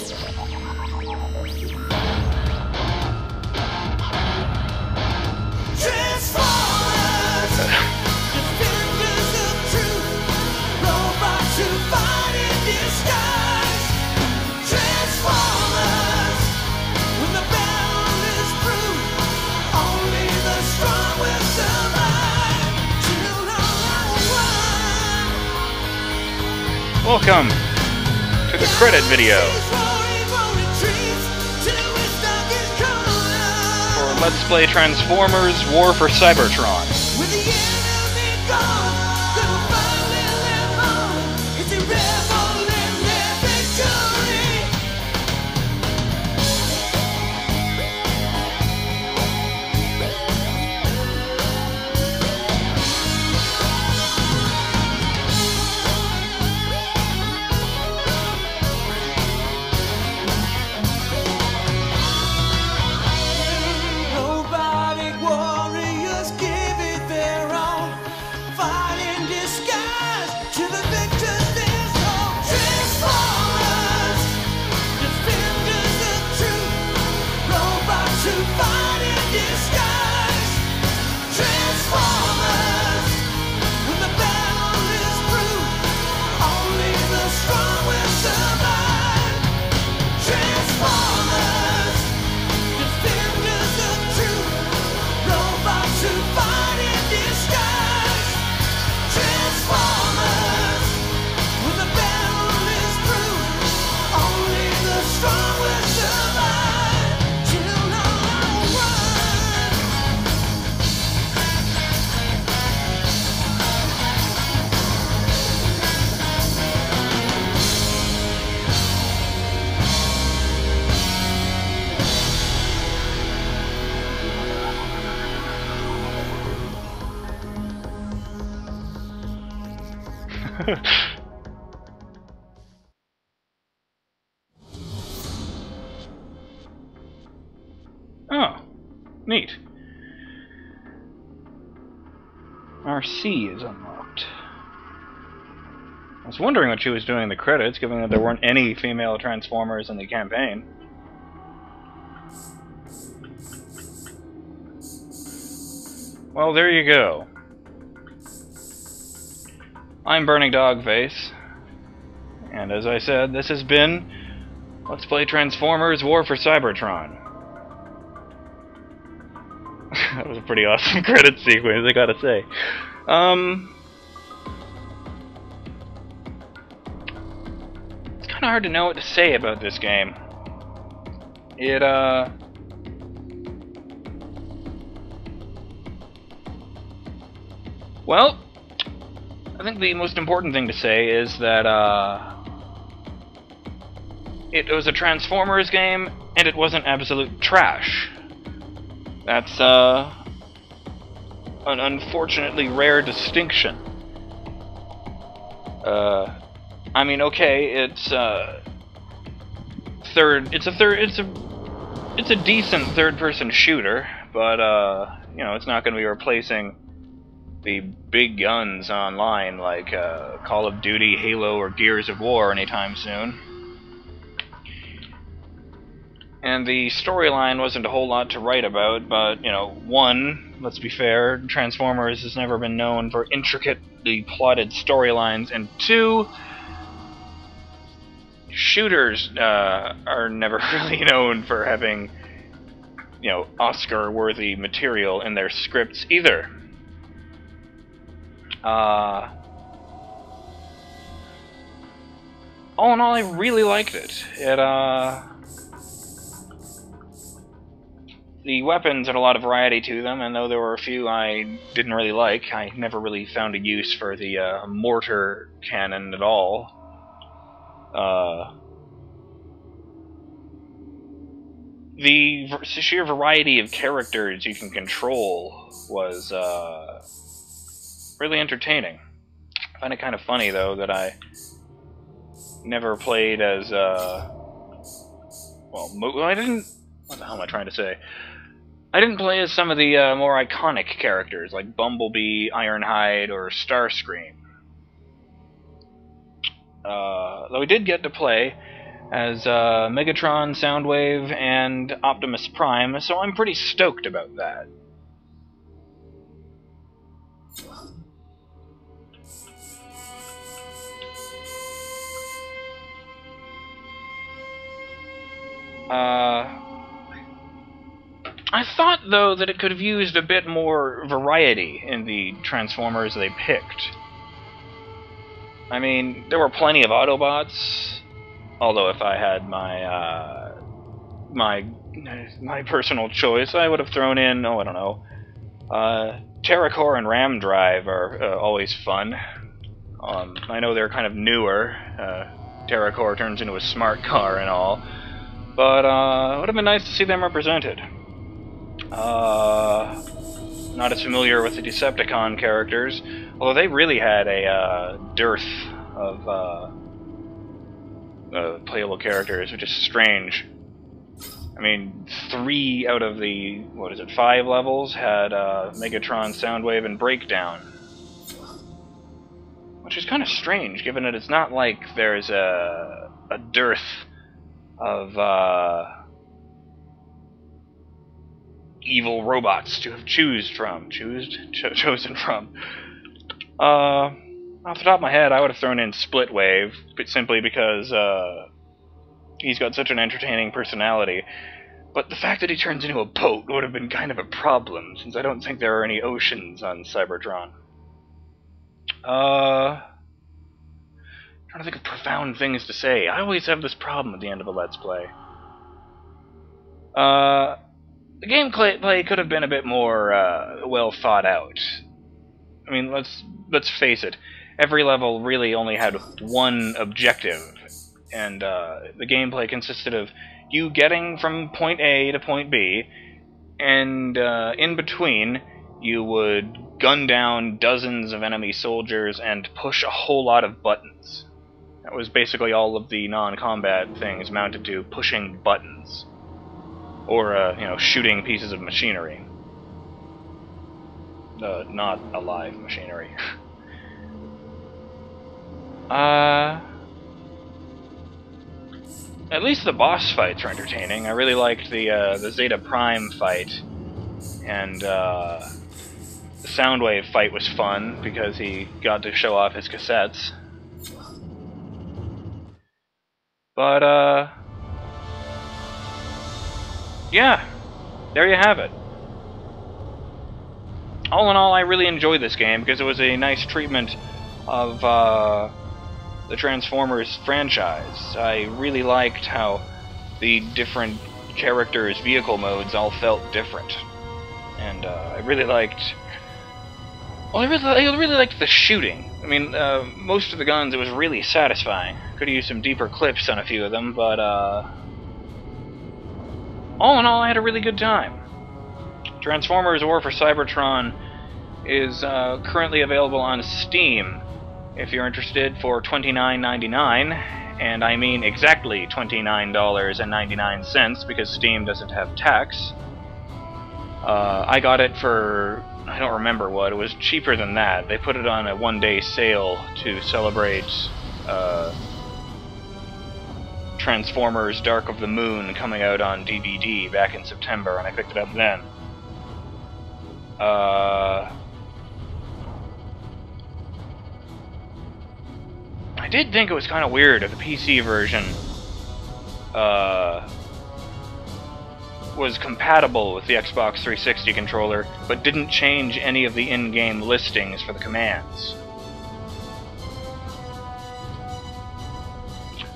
Welcome to the credit video for Let's Play Transformers War for Cybertron. Oh, neat. RC is unlocked. I was wondering what she was doing in the credits, given that there weren't any female Transformers in the campaign. Well, there you go. I'm BurningDogFace, and as I said, this has been Let's Play Transformers War for Cybertron. That was a pretty awesome credit sequence, I gotta say. It's kinda hard to know what to say about this game. Well, I think the most important thing to say is that, it was a Transformers game, and it wasn't absolute trash. That's, an unfortunately rare distinction. I mean, okay, it's a decent third-person shooter, but, you know, it's not going to be replacing the big guns online like Call of Duty, Halo, or Gears of War anytime soon. And the storyline wasn't a whole lot to write about, but, you know, one, let's be fair, Transformers has never been known for intricately plotted storylines, and two, shooters are never really known for having, you know, Oscar-worthy material in their scripts either. All in all, I really liked it. The weapons had a lot of variety to them, and though there were a few I didn't really like, I never really found a use for the mortar cannon at all. The sheer variety of characters you can control was really entertaining. I find it kind of funny, though, that I never played as, well, I didn't... What the hell am I trying to say? I didn't play as some of the more iconic characters, like Bumblebee, Ironhide, or Starscream. Though I did get to play as Megatron, Soundwave, and Optimus Prime, so I'm pretty stoked about that. I thought, though, that it could have used a bit more variety in the Transformers they picked. I mean, there were plenty of Autobots, although if I had my my personal choice, I would have thrown in, oh, I don't know, Terracore and Ram Drive are always fun. I know they're kind of newer. Terracore turns into a smart car and all, but it would have been nice to see them represented. Not as familiar with the Decepticon characters, although they really had a dearth of playable characters, which is strange. I mean, 3 out of the, 5 levels had Megatron, Soundwave, and Breakdown. Which is kind of strange, given that it's not like there's a dearth of evil robots to have chosen from. Off the top of my head, I would have thrown in Splitwave, but simply because he's got such an entertaining personality. But the fact that he turns into a boat would have been kind of a problem, since I don't think there are any oceans on Cybertron. Trying to think of profound things to say. I always have this problem at the end of a Let's Play. The gameplay could have been a bit more well thought out. I mean, let's face it. Every level really only had one objective, and the gameplay consisted of you getting from point A to point B, and in between you would gun down dozens of enemy soldiers and push a whole lot of buttons. That was basically all of the non-combat things amounted to pushing buttons. Or, shooting pieces of machinery. Not alive machinery. At least the boss fights are entertaining. I really liked the Zeta Prime fight. And, the Soundwave fight was fun, because he got to show off his cassettes. But, yeah, there you have it. All in all, I really enjoyed this game because it was a nice treatment of the Transformers franchise. I really liked how the different characters' vehicle modes all felt different. And I really liked... Well, I really liked the shooting. I mean, most of the guns, it was really satisfying. Could have used some deeper clips on a few of them, but all in all, I had a really good time. Transformers War for Cybertron is currently available on Steam, if you're interested, for $29.99, and I mean exactly $29.99, because Steam doesn't have tax. I got it for, I don't remember what, it was cheaper than that. They put it on a one-day sale to celebrate Transformers Dark of the Moon coming out on DVD back in September, and I picked it up then. I did think it was kind of weird that the PC version was compatible with the Xbox 360 controller, but didn't change any of the in-game listings for the commands.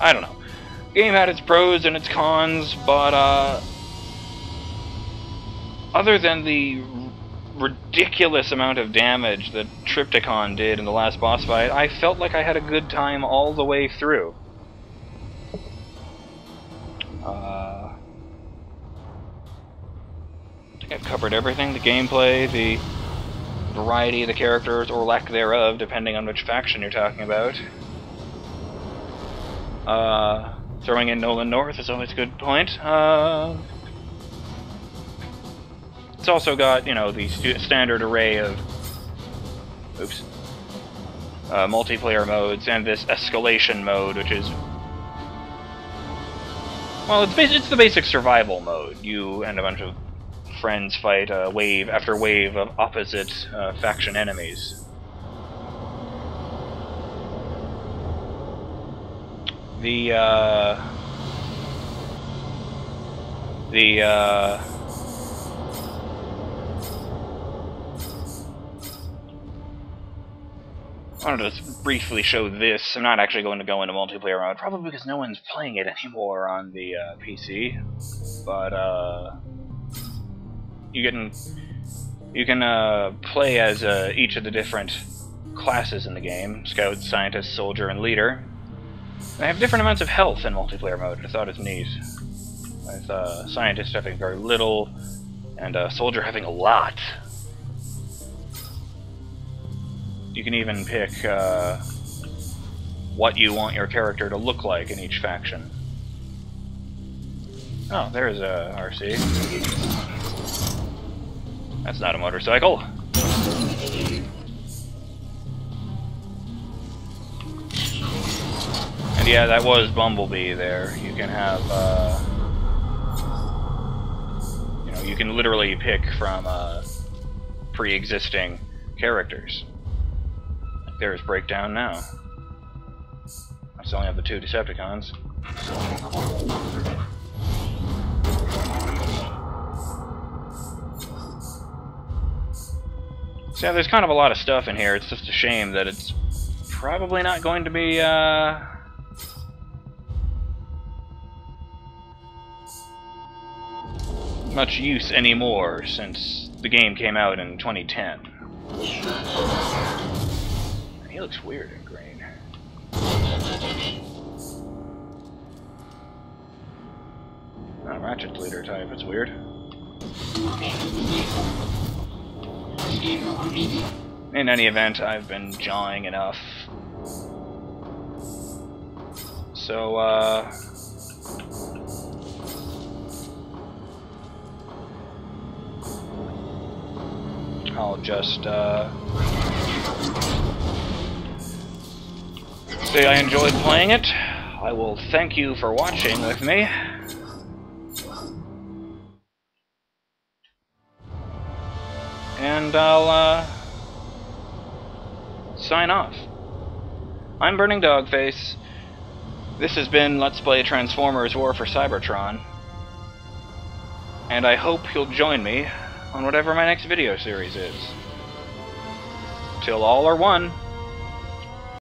I don't know. The game had its pros and its cons, but other than the ridiculous amount of damage that Trypticon did in the last boss fight, I felt like I had a good time all the way through. I think I've covered everything. The gameplay, the variety of the characters, or lack thereof, depending on which faction you're talking about. Throwing in Nolan North is always a good point. It's also got, the standard array of multiplayer modes, and this escalation mode, which is Well, it's the basic survival mode. You and a bunch of friends fight wave after wave of opposite faction enemies. I wanted to briefly show this. I'm not actually going to go into multiplayer mode, probably because no one's playing it anymore on the PC. But you can play as each of the different classes in the game: Scout, Scientist, Soldier, and Leader. They have different amounts of health in multiplayer mode. I thought it was neat. With Scientist having very little, and Soldier having a lot. You can even pick what you want your character to look like in each faction. Oh, there's a RC. That's not a motorcycle. And yeah, that was Bumblebee there. You can have, you can literally pick from pre-existing characters. There's Breakdown now. I still only have the 2 Decepticons. So yeah, there's kind of a lot of stuff in here. It's just a shame that it's probably not going to be much use anymore since the game came out in 2010. He looks weird in green. Oh, Ratchet's leader type, that's weird. In any event, I've been jawing enough. So, I'll just, say I enjoyed playing it. I will thank you for watching with me. And I'll sign off. I'm BurningDogFace. This has been Let's Play Transformers War for Cybertron. And I hope you'll join me on whatever my next video series is. Till all are one.